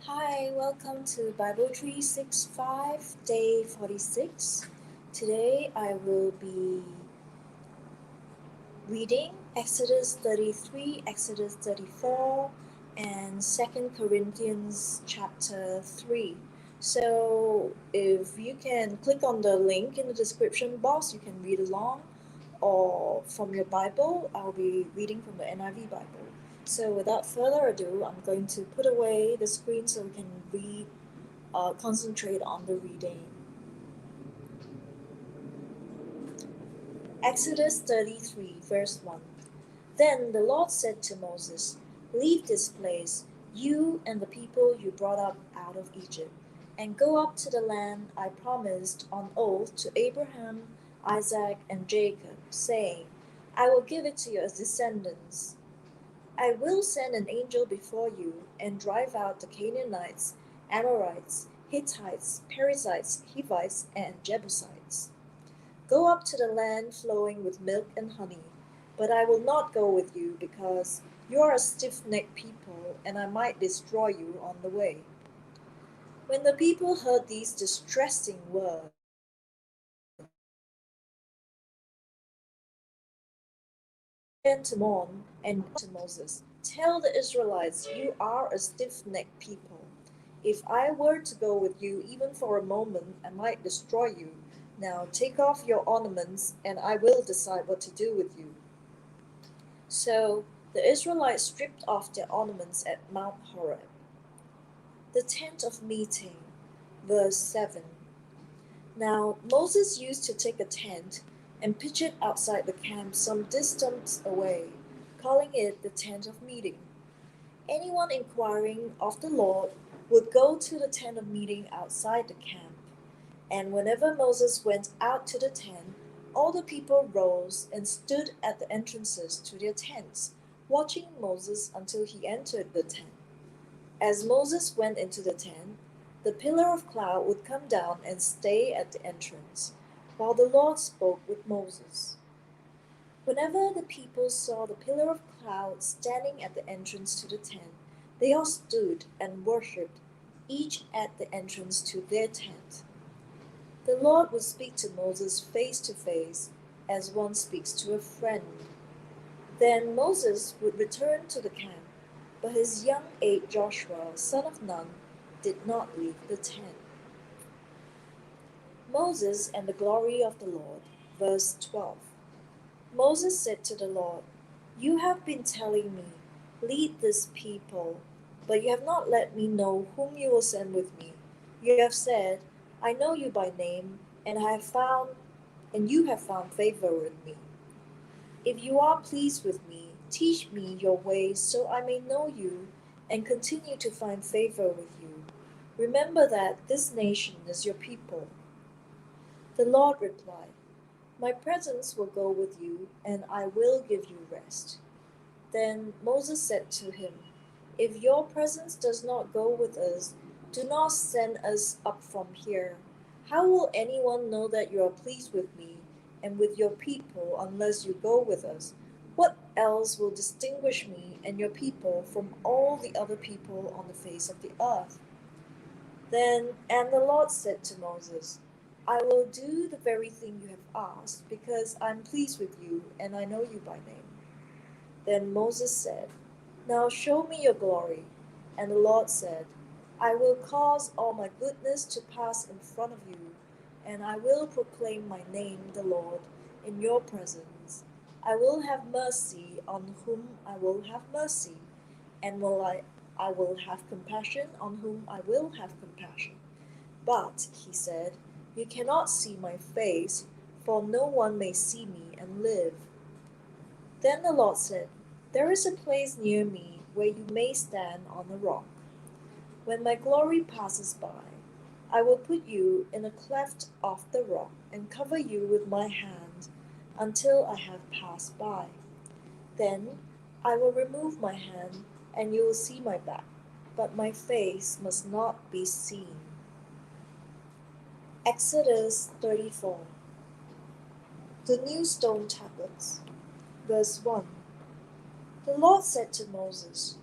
Hi, welcome to Bible 365, day 46. Today I will be reading Exodus 33, Exodus 34, and 2nd Corinthians chapter 3. So if you can click on the link in the description box, you can read along, or from your Bible, I'll be reading from the NIV Bible. So without further ado, I'm going to put away the screen so we can concentrate on the reading. Exodus 33, verse 1. Then the Lord said to Moses, "Leave this place, you and the people you brought up out of Egypt, and go up to the land I promised on oath to Abraham, Isaac, and Jacob, saying, I will give it to your descendants. I will send an angel before you and drive out the Canaanites, Amorites, Hittites, Perizzites, Hivites, and Jebusites. Go up to the land flowing with milk and honey, but I will not go with you because you are a stiff-necked people, and I might destroy you on the way." When the people heard these distressing words, began to mourn and to Moses, "Tell the Israelites, you are a stiff-necked people. If I were to go with you even for a moment, I might destroy you. Now take off your ornaments, and I will decide what to do with you." So the Israelites stripped off their ornaments at Mount Horeb. The tent of meeting, verse 7. Now Moses used to take a tent and pitch it outside the camp some distance away, calling it the tent of meeting. Anyone inquiring of the Lord would go to the tent of meeting outside the camp. And whenever Moses went out to the tent, all the people rose and stood at the entrances to their tents, watching Moses until he entered the tent. As Moses went into the tent, the pillar of cloud would come down and stay at the entrance, while the Lord spoke with Moses. Whenever the people saw the pillar of cloud standing at the entrance to the tent, they all stood and worshipped, each at the entrance to their tent. The Lord would speak to Moses face to face, as one speaks to a friend. Then Moses would return to the camp, but his young aide Joshua, son of Nun, did not leave the tent. Moses and the glory of the Lord, verse 12. Moses said to the Lord, "You have been telling me, 'Lead this people,' but you have not let me know whom you will send with me. You have said, 'I know you by name, and you have found favor with me.' If you are pleased with me, teach me your ways so I may know you and continue to find favor with you. Remember that this nation is your people." The Lord replied, "My presence will go with you, and I will give you rest." Then Moses said to him, "If your presence does not go with us, do not send us up from here. How will anyone know that you are pleased with me and with your people unless you go with us? What else will distinguish me and your people from all the other people on the face of the earth?" And the Lord said to Moses, "I will do the very thing you have asked, because I am pleased with you and I know you by name." Then Moses said, "Now show me your glory." And the Lord said, "I will cause all my goodness to pass in front of you, and I will proclaim my name, the Lord, in your presence. I will have mercy on whom I will have mercy, and I will have compassion on whom I will have compassion. But," he said, "you cannot see my face, for no one may see me and live." Then the Lord said, "There is a place near me where you may stand on a rock. When my glory passes by, I will put you in a cleft of the rock and cover you with my hand until I have passed by. Then I will remove my hand, and you will see my back, but my face must not be seen." Exodus 34. The new stone tablets. Verse 1. The Lord said to Moses,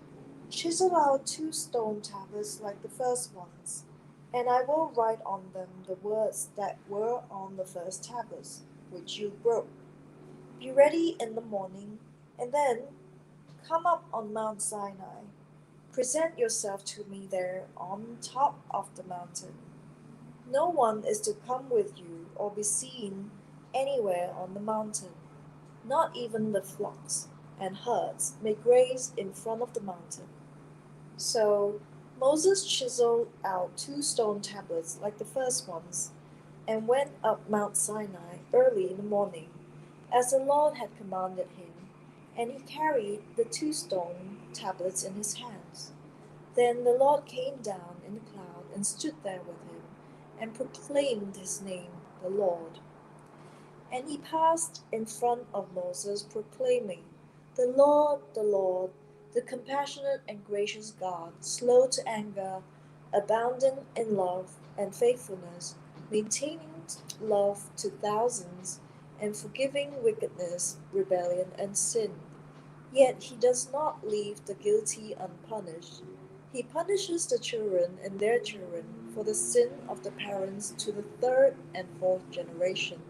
Chisel out 2 stone tablets like the first ones, and I will write on them the words that were on the first tablets, which you broke. Be ready in the morning, and then come up on Mount Sinai. Present yourself to me there on top of the mountain. No one is to come with you or be seen anywhere on the mountain. Not even the flocks and herds may graze in front of the mountain. So Moses chiseled out 2 stone tablets like the first ones, and went up Mount Sinai early in the morning, as the Lord had commanded him, and he carried the 2 stone tablets in his hands. Then the Lord came down in the cloud and stood there with him, and proclaimed his name, the Lord. And he passed in front of Moses, proclaiming, the Lord, the compassionate and gracious God, slow to anger, abounding in love and faithfulness, maintaining love to thousands, and forgiving wickedness, rebellion, and sin. Yet he does not leave the guilty unpunished. He punishes the children and their children for the sin of the parents to the third and fourth generation.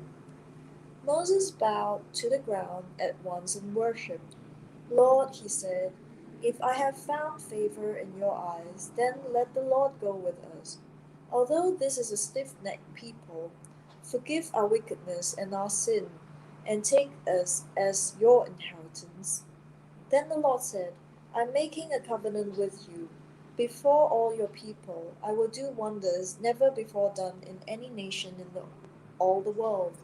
Moses bowed to the ground at once and worshipped. Lord, he said, if I have found favor in your eyes, then let the Lord go with us. Although this is a stiff necked people, forgive our wickedness and our sin, and take us as your inheritance. Then the Lord said, I am making a covenant with you. Before all your people, I will do wonders never before done in any nation in all the world.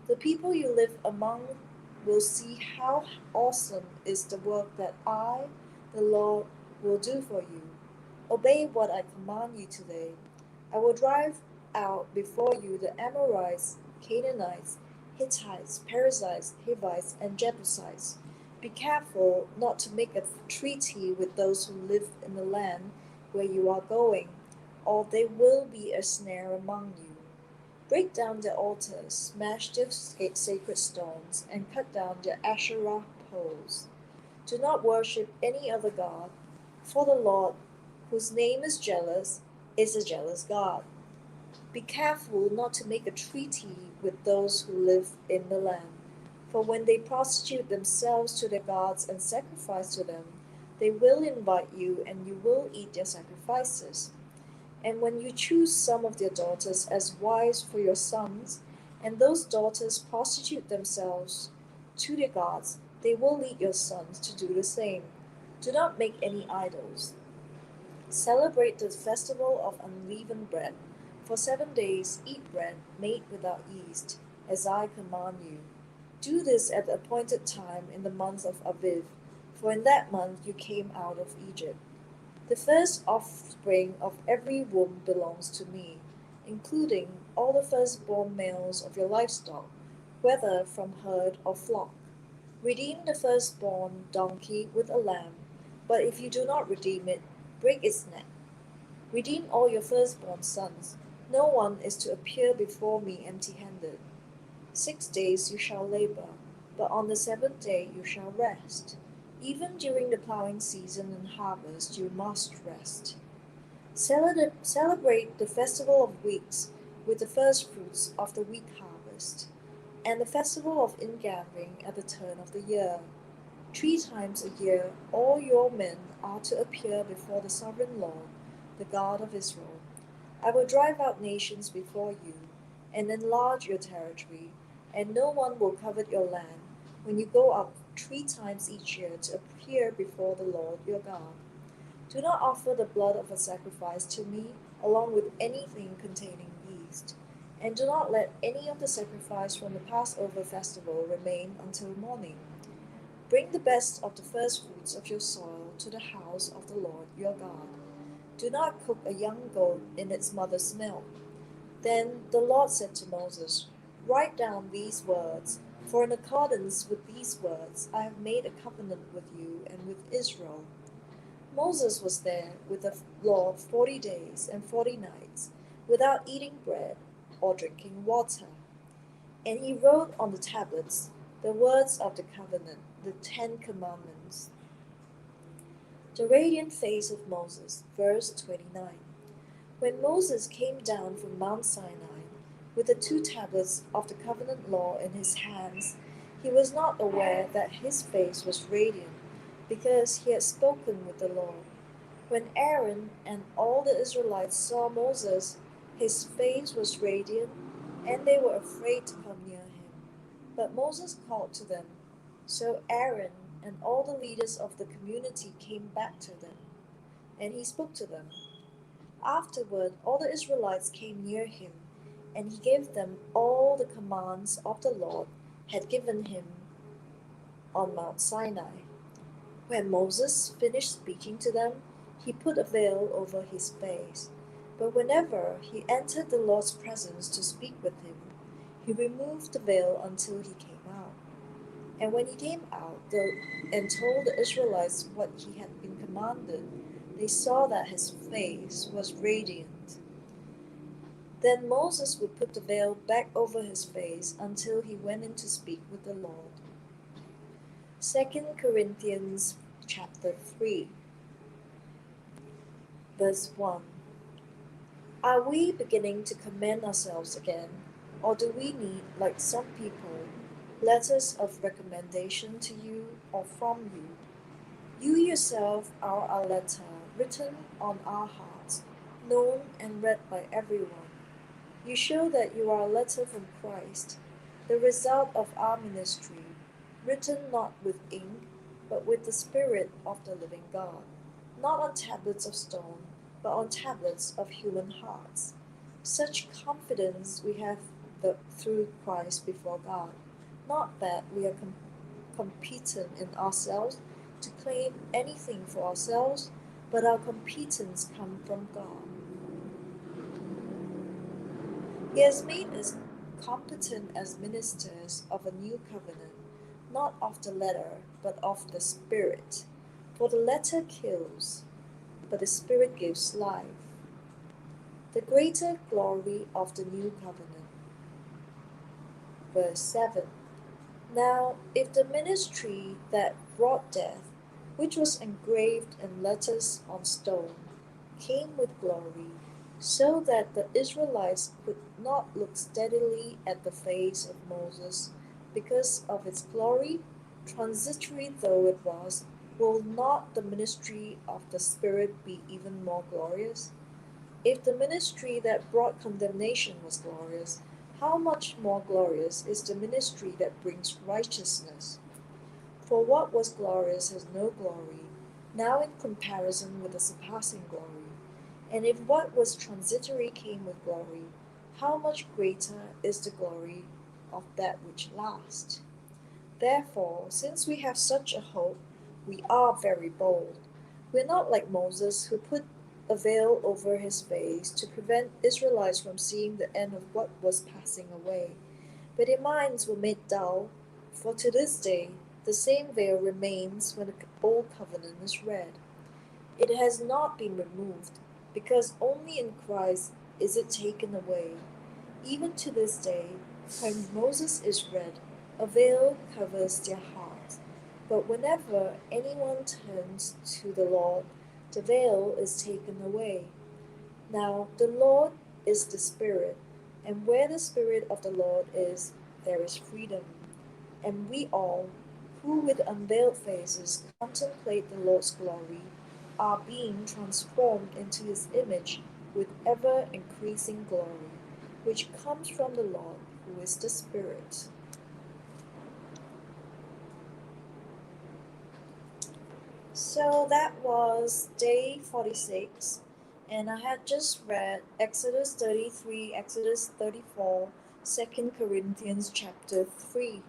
The people you live among will see how awesome is the work that I, the Lord, will do for you. Obey what I command you today. I will drive out before you the Amorites, Canaanites, Hittites, Perizzites, Hivites, and Jebusites. Be careful not to make a treaty with those who live in the land where you are going, or they will be a snare among you. Break down their altars, smash their sacred stones, and cut down their Asherah poles. Do not worship any other god, for the Lord, whose name is jealous, is a jealous God. Be careful not to make a treaty with those who live in the land, for when they prostitute themselves to their gods and sacrifice to them, they will invite you and you will eat their sacrifices. And when you choose some of their daughters as wives for your sons, and those daughters prostitute themselves to their gods, they will lead your sons to do the same. Do not make any idols. Celebrate the festival of unleavened bread. For 7 days eat bread made without yeast, as I command you. Do this at the appointed time in the month of Aviv, for in that month you came out of Egypt. The first offspring of every womb belongs to me, including all the firstborn males of your livestock, whether from herd or flock. Redeem the firstborn donkey with a lamb, but if you do not redeem it, break its neck. Redeem all your firstborn sons. No one is to appear before me empty-handed. 6 days you shall labor, but on the seventh day you shall rest. Even during the plowing season and harvest you must rest. Celebrate the festival of weeks with the firstfruits of the wheat harvest, and the festival of ingathering at the turn of the year. 3 times a year all your men are to appear before the sovereign Lord, the God of Israel. I will drive out nations before you, and enlarge your territory, and no one will covet your land when you go up 3 times each year to appear before the Lord your God. Do not offer the blood of a sacrifice to me, along with anything containing yeast, and do not let any of the sacrifice from the Passover festival remain until morning. Bring the best of the firstfruits of your soil to the house of the Lord your God. Do not cook a young goat in its mother's milk. Then the Lord said to Moses, Write down these words, for in accordance with these words I have made a covenant with you and with Israel. Moses was there with the Lord 40 days and 40 nights, without eating bread or drinking water. And he wrote on the tablets the words of the covenant, the 10 Commandments. The radiant face of Moses, verse 29. When Moses came down from Mount Sinai with the 2 tablets of the covenant law in his hands, he was not aware that his face was radiant, because he had spoken with the Lord. When Aaron and all the Israelites saw Moses, his face was radiant, and they were afraid to come near him. But Moses called to them. So Aaron and all the leaders of the community came back to them, and he spoke to them. Afterward, all the Israelites came near him, and he gave them all the commands of the Lord had given him on Mount Sinai. When Moses finished speaking to them, he put a veil over his face. But whenever he entered the Lord's presence to speak with him, he removed the veil until he came out. And when he came out and told the Israelites what he had been commanded, they saw that his face was radiant. Then Moses would put the veil back over his face until he went in to speak with the Lord. 2 Corinthians chapter 3, verse 1. Are we beginning to commend ourselves again, or do we need, like some people, letters of recommendation to you or from you? You yourself are our letter, written on our hearts, known and read by everyone. You show that you are a letter from Christ, the result of our ministry, written not with ink, but with the Spirit of the living God, not on tablets of stone, but on tablets of human hearts. Such confidence we have through Christ before God, not that we are competent in ourselves to claim anything for ourselves, but our competence comes from God. He has made us competent as ministers of a new covenant, not of the letter, but of the Spirit. For the letter kills, but the Spirit gives life. The greater glory of the new covenant. Verse 7. Now, if the ministry that brought death, which was engraved in letters on stone, came with glory, so that the Israelites could not look steadily at the face of Moses because of its glory, transitory though it was, will not the ministry of the Spirit be even more glorious? If the ministry that brought condemnation was glorious, how much more glorious is the ministry that brings righteousness? For what was glorious has no glory, now in comparison with the surpassing glory. And if what was transitory came with glory, how much greater is the glory of that which lasts? Therefore, since we have such a hope, we are very bold. We're not like Moses, who put a veil over his face to prevent Israelites from seeing the end of what was passing away. But their minds were made dull, for to this day the same veil remains when the old covenant is read. It has not been removed, because only in Christ is it taken away. Even to this day, when Moses is read, a veil covers their hearts. But whenever anyone turns to the Lord, the veil is taken away. Now the Lord is the Spirit, and where the Spirit of the Lord is, there is freedom. And we all, who with unveiled faces contemplate the Lord's glory, are being transformed into his image with ever increasing glory, which comes from the Lord, who is the Spirit. So that was day 46, and I had just read Exodus 33, Exodus 34, 2 Corinthians chapter 3.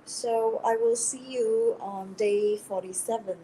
So I will see you on day 47.